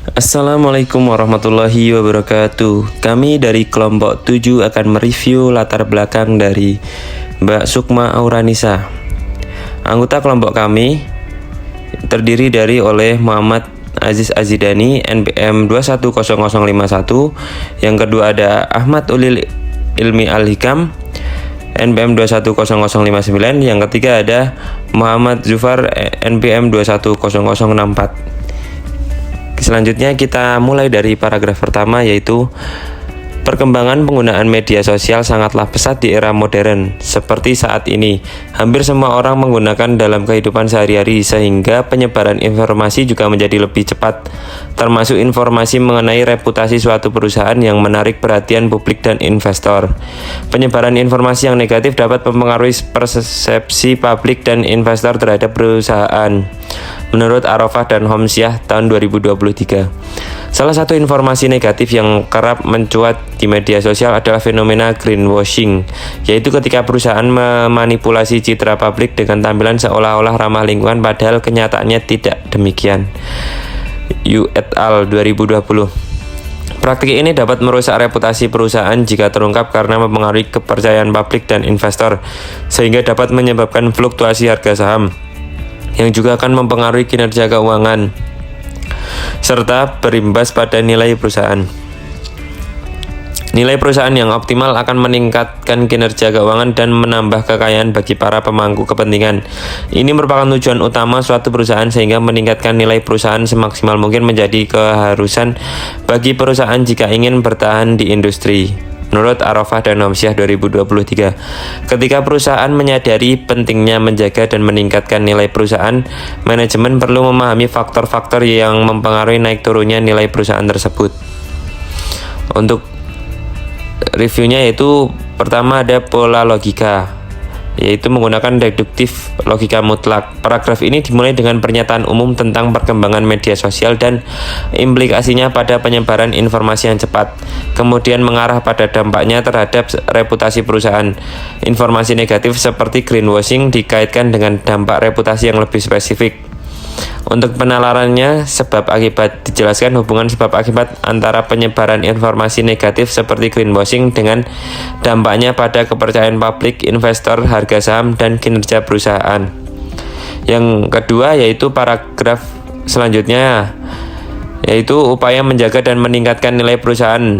Assalamualaikum warahmatullahi wabarakatuh. Kami dari kelompok 7 akan mereview latar belakang dari Mbak Sukma Auranisa. Anggota kelompok kami terdiri dari oleh Muhammad Aziz Azidani NPM 210051. Yang kedua ada Ahmad Ulil Ilmi Al-Hikam NPM 210059. Yang ketiga ada Muhammad Zufar NPM 210064. Selanjutnya kita mulai dari paragraf pertama, yaitu perkembangan penggunaan media sosial sangatlah pesat di era modern. Seperti saat ini, hampir semua orang menggunakan dalam kehidupan sehari-hari, sehingga penyebaran informasi juga menjadi lebih cepat, termasuk informasi mengenai reputasi suatu perusahaan yang menarik perhatian publik dan investor. Penyebaran informasi yang negatif dapat mempengaruhi persepsi publik dan investor terhadap perusahaan, menurut Arafah dan Homsyah tahun 2023. Salah satu informasi negatif yang kerap mencuat di media sosial adalah fenomena greenwashing, yaitu ketika perusahaan memanipulasi citra publik dengan tampilan seolah-olah ramah lingkungan padahal kenyataannya tidak demikian. Yu et al. 2020. Praktik ini dapat merusak reputasi perusahaan jika terungkap karena mempengaruhi kepercayaan publik dan investor, sehingga dapat menyebabkan fluktuasi harga saham, yang juga akan mempengaruhi kinerja keuangan, serta berimbas pada nilai perusahaan. Nilai perusahaan yang optimal akan meningkatkan kinerja keuangan dan menambah kekayaan bagi para pemangku kepentingan. Ini merupakan tujuan utama suatu perusahaan, sehingga meningkatkan nilai perusahaan semaksimal mungkin menjadi keharusan bagi perusahaan jika ingin bertahan di industri. Menurut Arafah dan Homsyah 2023, ketika perusahaan menyadari pentingnya menjaga dan meningkatkan nilai perusahaan, manajemen perlu memahami faktor-faktor yang mempengaruhi naik turunnya nilai perusahaan tersebut. Untuk reviewnya, yaitu pertama ada pola logika, yaitu menggunakan deduktif logika mutlak. Paragraf ini dimulai dengan pernyataan umum tentang perkembangan media sosial dan implikasinya pada penyebaran informasi yang cepat, kemudian mengarah pada dampaknya terhadap reputasi perusahaan. Informasi negatif seperti greenwashing dikaitkan dengan dampak reputasi yang lebih spesifik. Untuk penalarannya, sebab akibat dijelaskan hubungan sebab akibat antara penyebaran informasi negatif seperti greenwashing dengan dampaknya pada kepercayaan publik, investor, harga saham, dan kinerja perusahaan. Yang kedua, yaitu paragraf selanjutnya, yaitu upaya menjaga dan meningkatkan nilai perusahaan.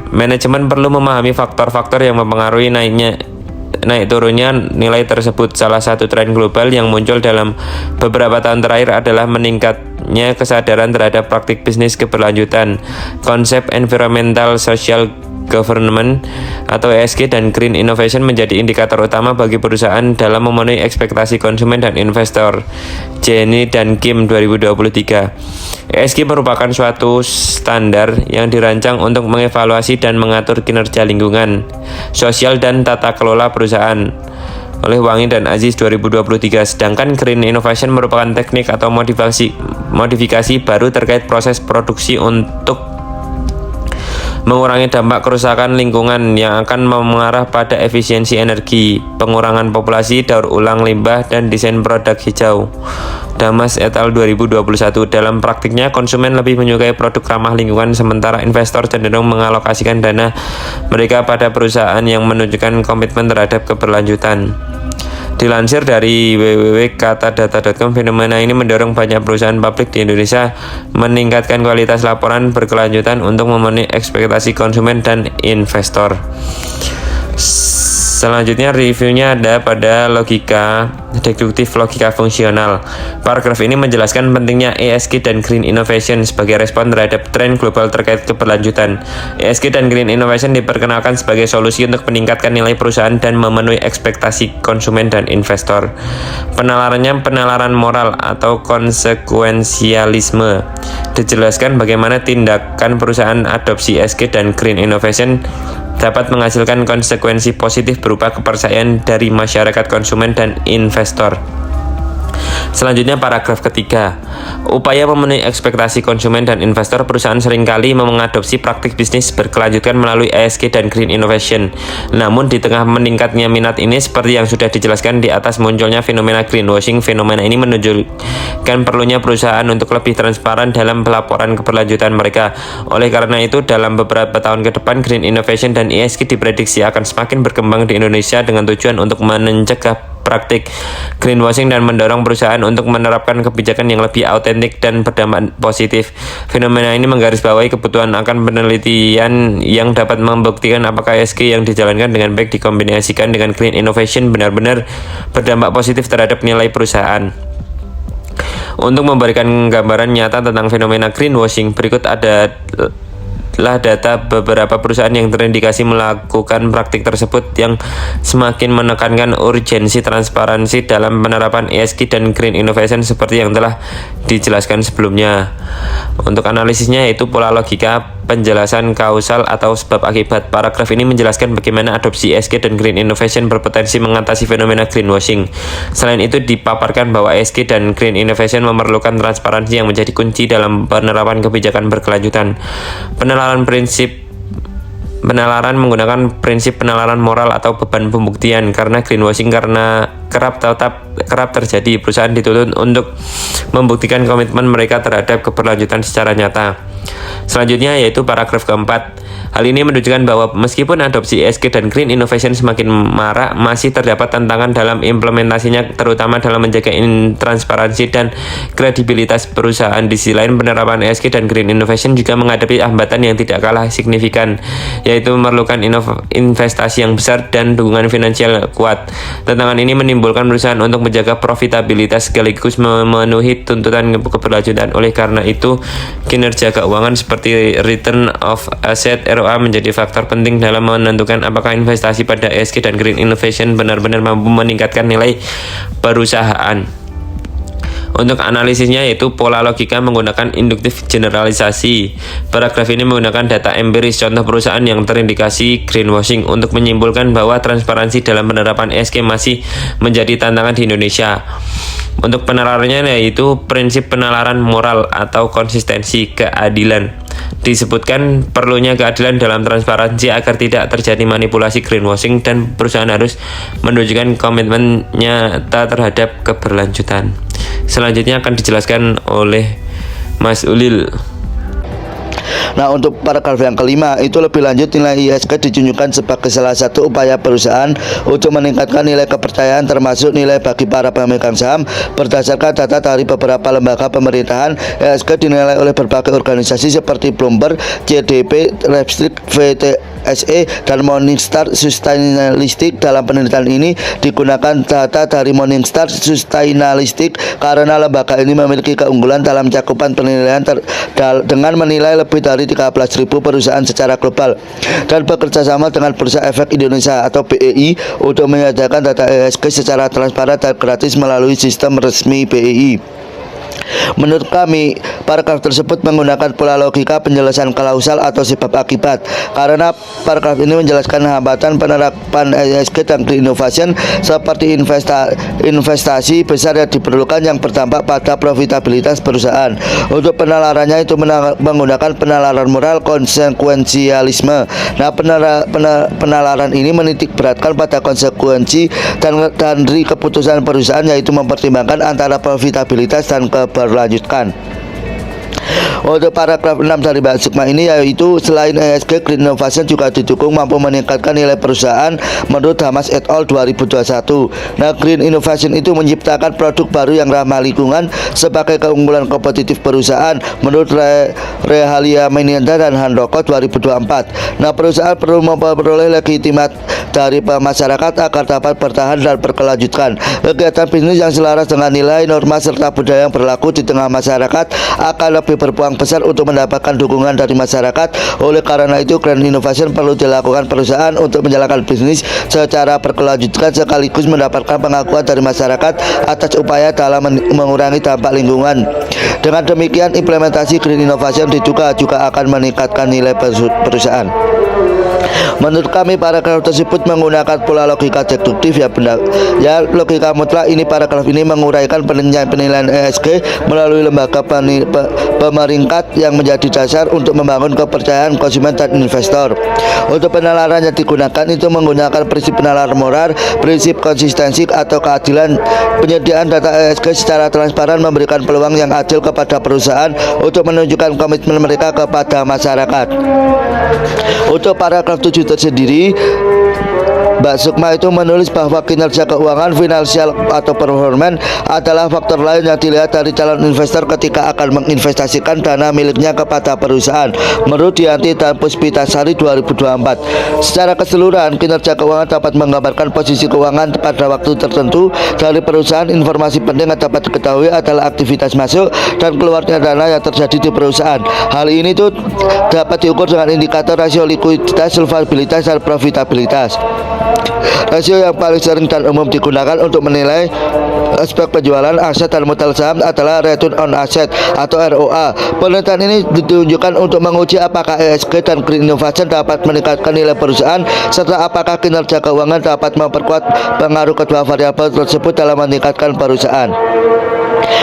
Manajemen perlu memahami faktor-faktor yang mempengaruhi naik turunnya nilai tersebut. Salah satu tren global yang muncul dalam beberapa tahun terakhir adalah meningkatnya kesadaran terhadap praktik bisnis keberlanjutan. Konsep environmental social governance atau ESG dan green innovation menjadi indikator utama bagi perusahaan dalam memenuhi ekspektasi konsumen dan investor. Jenny dan Kim 2023. ESG merupakan suatu standar yang dirancang untuk mengevaluasi dan mengatur kinerja lingkungan, sosial, dan tata kelola perusahaan oleh Wangi dan Aziz 2023. Sedangkan green innovation merupakan teknik atau modifikasi baru terkait proses produksi untuk mengurangi dampak kerusakan lingkungan yang akan mengarah pada efisiensi energi, pengurangan populasi, daur ulang limbah, dan desain produk hijau. Damas et al. 2021. Dalam praktiknya, konsumen lebih menyukai produk ramah lingkungan, sementara investor cenderung mengalokasikan dana mereka pada perusahaan yang menunjukkan komitmen terhadap keberlanjutan. Dilansir dari www.katadata.com, fenomena ini mendorong banyak perusahaan publik di Indonesia meningkatkan kualitas laporan berkelanjutan untuk memenuhi ekspektasi konsumen dan investor. Selanjutnya reviewnya ada pada logika deduktif logika fungsional. Paragraf ini menjelaskan pentingnya ESG dan green innovation sebagai respon terhadap tren global terkait keberlanjutan. ESG dan green innovation diperkenalkan sebagai solusi untuk meningkatkan nilai perusahaan dan memenuhi ekspektasi konsumen dan investor. Penalarannya penalaran moral atau konsekuensialisme. Dijelaskan bagaimana tindakan perusahaan adopsi ESG dan green innovation dapat menghasilkan konsekuensi positif berupa kepercayaan dari masyarakat, konsumen, dan investor. Selanjutnya paragraf ketiga. Upaya memenuhi ekspektasi konsumen dan investor, perusahaan seringkali mengadopsi praktik bisnis berkelanjutan melalui ESG dan Green Innovation. Namun di tengah meningkatnya minat ini, seperti yang sudah dijelaskan di atas, munculnya fenomena greenwashing. Fenomena ini menunjukkan perlunya perusahaan untuk lebih transparan dalam pelaporan keberlanjutan mereka. Oleh karena itu, dalam beberapa tahun ke depan, Green Innovation dan ESG diprediksi akan semakin berkembang di Indonesia dengan tujuan untuk mencegah praktik greenwashing dan mendorong perusahaan untuk menerapkan kebijakan yang lebih autentik dan berdampak positif. Fenomena ini menggarisbawahi kebutuhan akan penelitian yang dapat membuktikan apakah ESG yang dijalankan dengan baik dikombinasikan dengan Green Innovation benar-benar berdampak positif terhadap nilai perusahaan. Untuk memberikan gambaran nyata tentang fenomena greenwashing, berikut adalah data beberapa perusahaan yang terindikasi melakukan praktik tersebut yang semakin menekankan urgensi transparansi dalam penerapan ESG dan Green Innovation seperti yang telah dijelaskan sebelumnya. Untuk analisisnya yaitu pola logika penjelasan kausal atau sebab akibat. Paragraf ini menjelaskan bagaimana adopsi ESG dan Green Innovation berpotensi mengatasi fenomena greenwashing. Selain itu dipaparkan bahwa ESG dan Green Innovation memerlukan transparansi yang menjadi kunci dalam penerapan kebijakan berkelanjutan. Penalaran menggunakan prinsip penalaran moral atau beban pembuktian, karena greenwashing kerap terjadi. Perusahaan dituntut untuk membuktikan komitmen mereka terhadap keberlanjutan secara nyata. Selanjutnya yaitu paragraf keempat. Hal ini menunjukkan bahwa meskipun adopsi ESG dan Green Innovation semakin marak, masih terdapat tantangan dalam implementasinya, terutama dalam menjaga transparansi dan kredibilitas perusahaan. Di sisi lain, penerapan ESG dan Green Innovation juga menghadapi hambatan yang tidak kalah signifikan, yaitu memerlukan investasi yang besar dan dukungan finansial kuat. Tantangan ini menimbulkan perusahaan untuk menjaga profitabilitas sekaligus memenuhi tuntutan keberlanjutan. Oleh karena itu, kinerja keuangan seperti return of asset ROA menjadi faktor penting dalam menentukan apakah investasi pada ESG dan Green Innovation benar-benar mampu meningkatkan nilai perusahaan. Untuk analisisnya yaitu pola logika menggunakan induktif generalisasi. Paragraf ini menggunakan data empiris contoh perusahaan yang terindikasi greenwashing untuk menyimpulkan bahwa transparansi dalam penerapan ESG masih menjadi tantangan di Indonesia. Untuk penalarannya yaitu prinsip penalaran moral atau konsistensi keadilan. Disebutkan perlunya keadilan dalam transparansi agar tidak terjadi manipulasi greenwashing, dan perusahaan harus menunjukkan komitmen nyata terhadap keberlanjutan. Selanjutnya akan dijelaskan oleh Mas Ulil. Nah, untuk paragraf yang kelima itu lebih lanjut, nilai ISG ditunjukkan sebagai salah satu upaya perusahaan untuk meningkatkan nilai kepercayaan termasuk nilai bagi para pemegang saham. Berdasarkan data dari beberapa lembaga pemerintahan, ISG dinilai oleh berbagai organisasi seperti Bloomberg, CDP, Repstrik, VTSE, dan Morningstar Sustainalytics. Dalam penelitian ini digunakan data dari Morningstar Sustainalytics karena lembaga ini memiliki keunggulan dalam cakupan penilaian dengan menilai lebih dari 13.000 perusahaan secara global dan bekerja sama dengan Bursa Efek Indonesia atau BEI untuk menyediakan data ESG secara transparan dan gratis melalui sistem resmi BEI. Menurut kami, paragraf tersebut menggunakan pola logika penjelasan kausal atau sebab akibat, karena paragraf ini menjelaskan hambatan penerapan ESG dan Green Innovation seperti investasi besar yang diperlukan yang berdampak pada profitabilitas perusahaan. Untuk penalarannya itu menggunakan penalaran moral konsekuensialisme. Nah, penalaran ini menitik beratkan pada konsekuensi dan dari keputusan perusahaan, yaitu mempertimbangkan antara profitabilitas dan berlanjutkan. Untuk paragraf 6 dari Mbak Sukma ini yaitu selain ESG, Green Innovation juga didukung mampu meningkatkan nilai perusahaan menurut Hamas et al. 2021. Nah, Green Innovation itu menciptakan produk baru yang ramah lingkungan sebagai keunggulan kompetitif perusahaan menurut Rehalia Meninda dan Handoko 2024. Nah, perusahaan perlu memperoleh legitimat dari masyarakat agar dapat bertahan dan berkelanjutan. Kegiatan bisnis yang selaras dengan nilai, norma serta budaya yang berlaku di tengah masyarakat akan lebih berpeluang besar untuk mendapatkan dukungan dari masyarakat. Oleh karena itu, Green Innovation perlu dilakukan perusahaan untuk menjalankan bisnis secara berkelanjutan sekaligus mendapatkan pengakuan dari masyarakat atas upaya dalam mengurangi dampak lingkungan. Dengan demikian, implementasi Green Innovation diduga juga akan meningkatkan nilai perusahaan. Menurut kami paragraf tersebut menggunakan pola logika deduktif ya logika mutlak. Ini paragraf ini menguraikan penilaian ESG melalui lembaga pemeringkat yang menjadi dasar untuk membangun kepercayaan konsumen dan investor. Untuk penalaran yang digunakan itu menggunakan prinsip penalaran moral, prinsip konsistensi atau keadilan. Penyediaan data ESG secara transparan memberikan peluang yang adil kepada perusahaan untuk menunjukkan komitmen mereka kepada masyarakat. Untuk paragraf 7 tersendiri, Mbak Sukma itu menulis bahwa kinerja keuangan, finansial atau performan adalah faktor lain yang dilihat dari calon investor ketika akan menginvestasikan dana miliknya kepada perusahaan. Menurut Dianti dan Puspitasari 2024, secara keseluruhan kinerja keuangan dapat menggambarkan posisi keuangan pada waktu tertentu dari perusahaan. Informasi penting yang dapat diketahui adalah aktivitas masuk dan keluarnya dana yang terjadi di perusahaan. Hal ini tuh dapat diukur dengan indikator rasio likuiditas, solvabilitas, dan profitabilitas. Rasio yang paling sering dan umum digunakan untuk menilai aspek penjualan aset dan modal saham adalah return on asset atau ROA. Penelitian ini ditunjukkan untuk menguji apakah ESG dan green innovation dapat meningkatkan nilai perusahaan serta apakah kinerja keuangan dapat memperkuat pengaruh kedua variabel tersebut dalam meningkatkan perusahaan.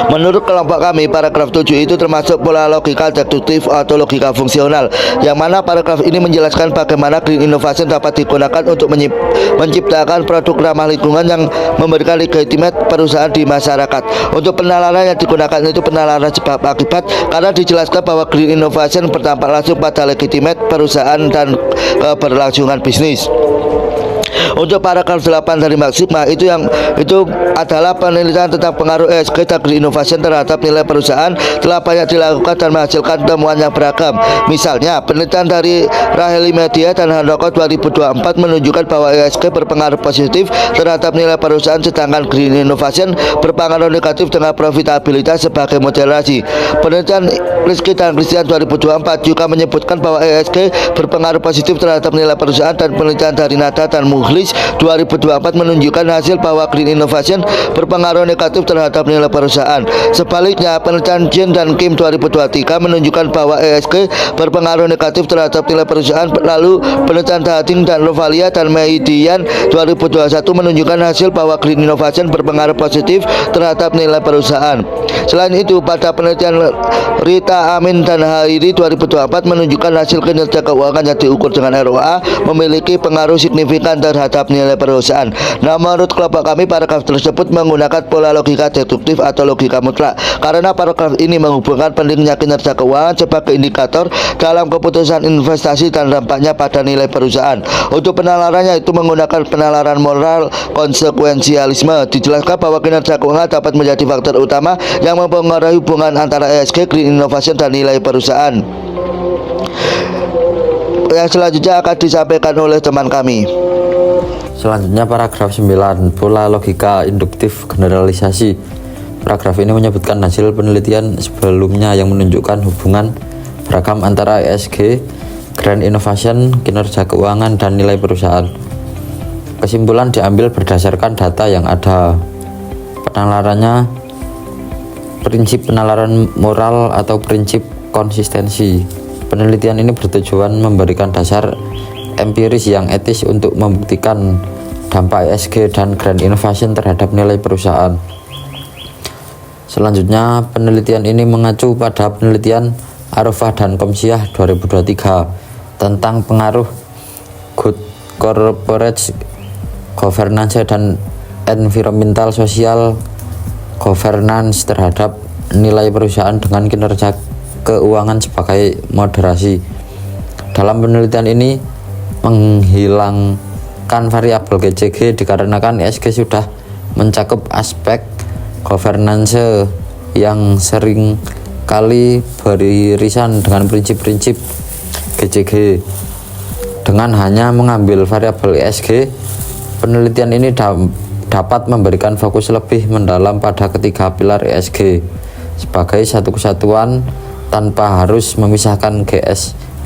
Menurut kelompok kami, paragraf 7 itu termasuk pola logika deduktif atau logika fungsional, yang mana paragraf ini menjelaskan bagaimana green innovation dapat digunakan untuk menciptakan produk ramah lingkungan yang memberikan legitimate perusahaan di masyarakat. Untuk penalaran yang digunakan itu penalaran sebab akibat, karena dijelaskan bahwa green innovation berdampak langsung pada legitimate perusahaan dan keberlangsungan bisnis. Untuk paragraf 8 dari Mbak Sukma itu adalah penelitian tentang pengaruh ESG dan green innovation terhadap nilai perusahaan telah banyak dilakukan dan menghasilkan temuan yang beragam. Misalnya, penelitian dari Raheli Media dan Handoko 2024 menunjukkan bahwa ESG berpengaruh positif terhadap nilai perusahaan, sedangkan green innovation berpengaruh negatif dengan profitabilitas sebagai moderasi. Penelitian Rizky dan Christian 2024 juga menyebutkan bahwa ESG berpengaruh positif terhadap nilai perusahaan, dan penelitian dari Nada dan Mukhlis 2024 menunjukkan hasil bahwa green innovation berpengaruh negatif terhadap nilai perusahaan. Sebaliknya, penelitian Jin dan Kim 2023 menunjukkan bahwa ESG berpengaruh negatif terhadap nilai perusahaan. Lalu penelitian Dading dan Rovalia dan Meidian 2021 menunjukkan hasil bahwa green innovation berpengaruh positif terhadap nilai perusahaan. Selain itu, pada penelitian Rita Amin dan Hairi 2024 menunjukkan hasil kinerja keuangan yang diukur dengan ROA memiliki pengaruh signifikan terhadap nilai perusahaan. Nah, menurut kelompok kami, paragraf tersebut menggunakan pola logika deduktif atau logika mutlak, karena paragraf ini menghubungkan pentingnya kinerja keuangan sebagai indikator dalam keputusan investasi dan dampaknya pada nilai perusahaan. Untuk penalarannya itu menggunakan penalaran moral konsekuensialisme. Dijelaskan bahwa kinerja keuangan dapat menjadi faktor utama yang mempengaruhi hubungan antara ESG, green innovation, dan nilai perusahaan. Yang selanjutnya akan disampaikan oleh teman kami. Selanjutnya paragraf 9, pola logika induktif generalisasi. Paragraf ini menyebutkan hasil penelitian sebelumnya yang menunjukkan hubungan beragam antara ESG, Grand Innovation, kinerja keuangan, dan nilai perusahaan. Kesimpulan diambil berdasarkan data yang ada. Penalarannya prinsip penalaran moral atau prinsip konsistensi. Penelitian ini bertujuan memberikan dasar empiris yang etis untuk membuktikan dampak ESG dan Grand Innovation terhadap nilai perusahaan. Selanjutnya, penelitian ini mengacu pada penelitian Arofah dan Komsyah 2023 tentang pengaruh good corporate governance dan environmental social governance terhadap nilai perusahaan dengan kinerja keuangan sebagai moderasi. Dalam penelitian ini menghilangkan variabel GCG dikarenakan ESG sudah mencakup aspek governance yang sering kali beririsan dengan prinsip-prinsip GCG. Dengan hanya mengambil variabel ESG, penelitian ini dapat memberikan fokus lebih mendalam pada ketiga pilar ESG sebagai satu kesatuan tanpa harus memisahkan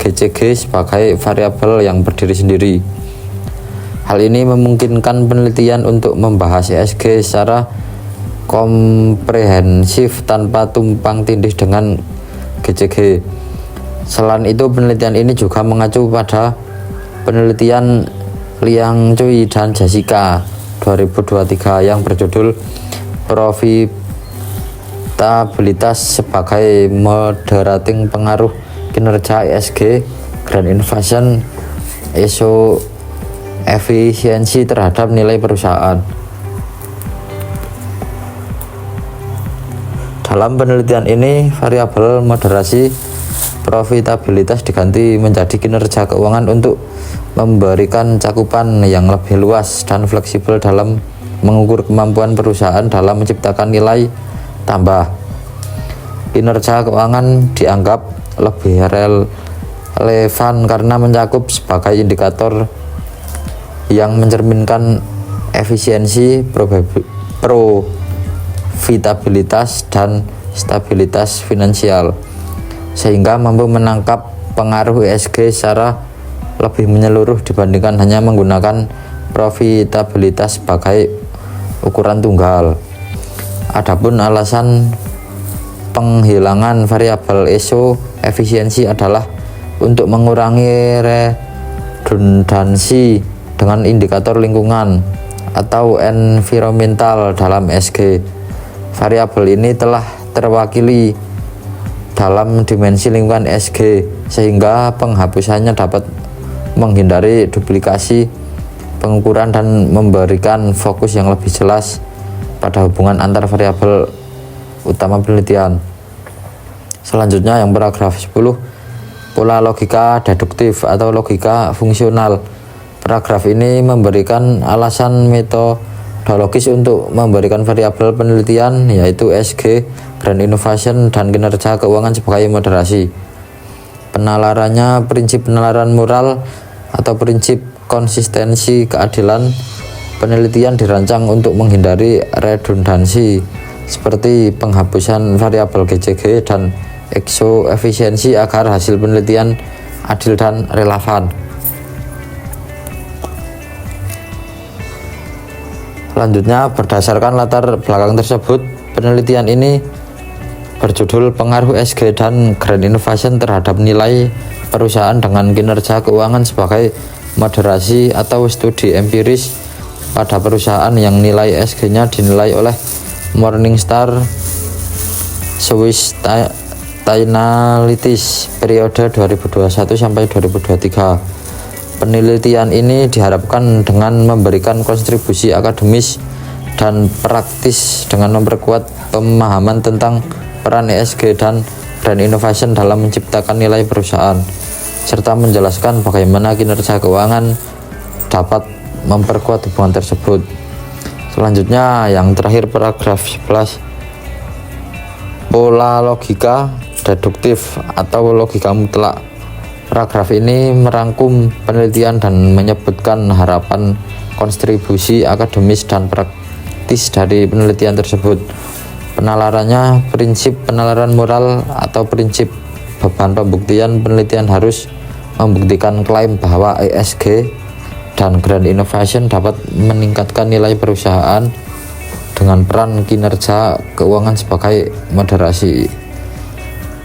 GCG sebagai variabel yang berdiri sendiri. Hal ini memungkinkan penelitian untuk membahas ESG secara komprehensif tanpa tumpang tindih dengan GCG. Selain itu, penelitian ini juga mengacu pada penelitian Liang Cui dan Jessica 2023 yang berjudul Profitabilitas sebagai Moderating Pengaruh Kinerja ESG Grand Innovation ESO Efisiensi terhadap nilai perusahaan. Dalam penelitian ini, variabel moderasi profitabilitas diganti menjadi kinerja keuangan untuk memberikan cakupan yang lebih luas dan fleksibel dalam mengukur kemampuan perusahaan dalam menciptakan nilai tambah. Kinerja keuangan dianggap lebih relevan karena mencakup sebagai indikator yang mencerminkan efisiensi, profitabilitas, dan stabilitas finansial, sehingga mampu menangkap pengaruh ESG secara lebih menyeluruh dibandingkan hanya menggunakan profitabilitas sebagai ukuran tunggal. Adapun alasan penghilangan variabel ESO efisiensi adalah untuk mengurangi redundansi dengan indikator lingkungan atau environmental dalam ESG. Variabel ini telah terwakili dalam dimensi lingkungan ESG, sehingga penghapusannya dapat menghindari duplikasi pengukuran dan memberikan fokus yang lebih jelas pada hubungan antar variabel utama penelitian. Selanjutnya yang paragraf 10, pola logika deduktif atau logika fungsional. Paragraf ini memberikan alasan metodologis untuk memberikan variabel penelitian, yaitu ESG, Grand Innovation, dan kinerja keuangan sebagai moderasi. Penalarannya prinsip penalaran moral atau prinsip konsistensi keadilan. Penelitian dirancang untuk menghindari redundansi seperti penghapusan variabel GCG dan EXO efisiensi agar hasil penelitian adil dan relevan. Selanjutnya, berdasarkan latar belakang tersebut, penelitian ini berjudul Pengaruh ESG dan Grand Innovation terhadap nilai perusahaan dengan kinerja keuangan sebagai moderasi atau studi empiris pada perusahaan yang nilai ESG-nya dinilai oleh Morningstar Swiss Chainalysis periode 2021 sampai 2023. Penelitian ini diharapkan dengan memberikan kontribusi akademis dan praktis dengan memperkuat pemahaman tentang peran ESG dan Grand Innovation dalam menciptakan nilai perusahaan, serta menjelaskan bagaimana kinerja keuangan dapat memperkuat hubungan tersebut. Selanjutnya yang terakhir paragraf 11, pola logika deduktif atau logika mutlak. Paragraf ini merangkum penelitian dan menyebutkan harapan kontribusi akademis dan praktis dari penelitian tersebut. Penalarannya prinsip penalaran moral atau prinsip beban pembuktian. Penelitian harus membuktikan klaim bahwa ESG dan Grand Innovation dapat meningkatkan nilai perusahaan dengan peran kinerja keuangan sebagai moderasi.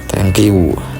Thank you.